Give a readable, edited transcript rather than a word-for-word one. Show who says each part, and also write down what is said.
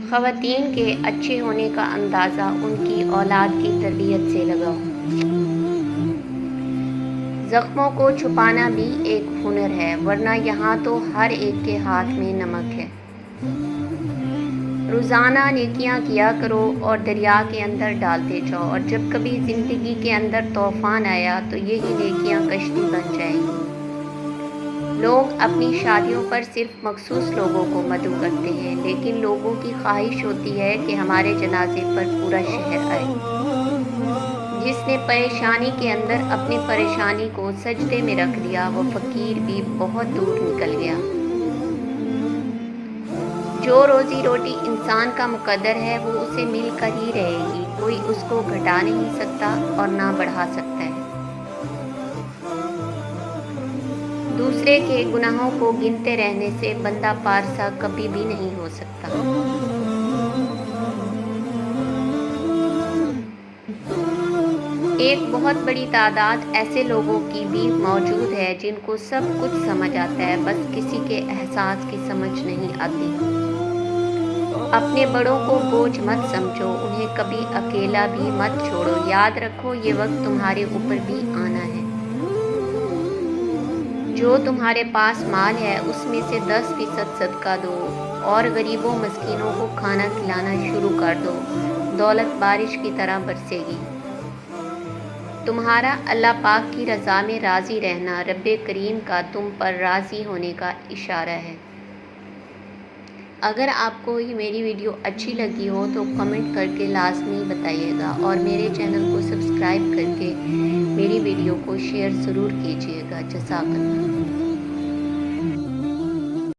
Speaker 1: خواتین کے اچھے ہونے کا اندازہ ان کی اولاد کی تربیت سے لگاؤ۔ زخموں کو چھپانا بھی ایک ہنر ہے، ورنہ یہاں تو ہر ایک کے ہاتھ میں نمک ہے۔ روزانہ نیکیاں کیا کرو اور دریا کے اندر ڈالتے جاؤ، اور جب کبھی زندگی کے اندر طوفان آیا تو یہی نیکیاں کشتی بن جائیں گی۔ لوگ اپنی شادیوں پر صرف مخصوص لوگوں کو مدعو کرتے ہیں، لیکن لوگوں کی خواہش ہوتی ہے کہ ہمارے جنازے پر پورا شہر آئے۔ جس نے پریشانی کے اندر اپنی پریشانی کو سجدے میں رکھ دیا، وہ فقیر بھی بہت دور نکل گیا۔ جو روزی روٹی انسان کا مقدر ہے، وہ اسے مل کر ہی رہے گی، کوئی اس کو گھٹا نہیں سکتا اور نہ بڑھا سکتا ہے۔ دوسرے کے گناہوں کو گنتے رہنے سے بندہ پارسا کبھی بھی نہیں ہو سکتا۔ ایک بہت بڑی تعداد ایسے لوگوں کی بھی موجود ہے جن کو سب کچھ سمجھ آتا ہے، بس کسی کے احساس کی سمجھ نہیں آتی۔ اپنے بڑوں کو بوجھ مت سمجھو، انہیں کبھی اکیلا بھی مت چھوڑو، یاد رکھو یہ وقت تمہارے اوپر بھی آنا ہے۔ جو تمہارے پاس مال ہے اس میں سے 10% صدقہ دو، اور غریبوں مسکینوں کو کھانا کھلانا شروع کر دو، دولت بارش کی طرح برسے گی۔ تمہارا اللہ پاک کی رضا میں راضی رہنا رب کریم کا تم پر راضی ہونے کا اشارہ ہے۔ اگر آپ کو یہ میری ویڈیو اچھی لگی ہو تو کمنٹ کر کے لازمی بتائیے گا، اور میرے چینل کو سبسکرائب کر کے میری ویڈیو کو شیئر ضرور کیجیے گا۔ جزاک اللہ۔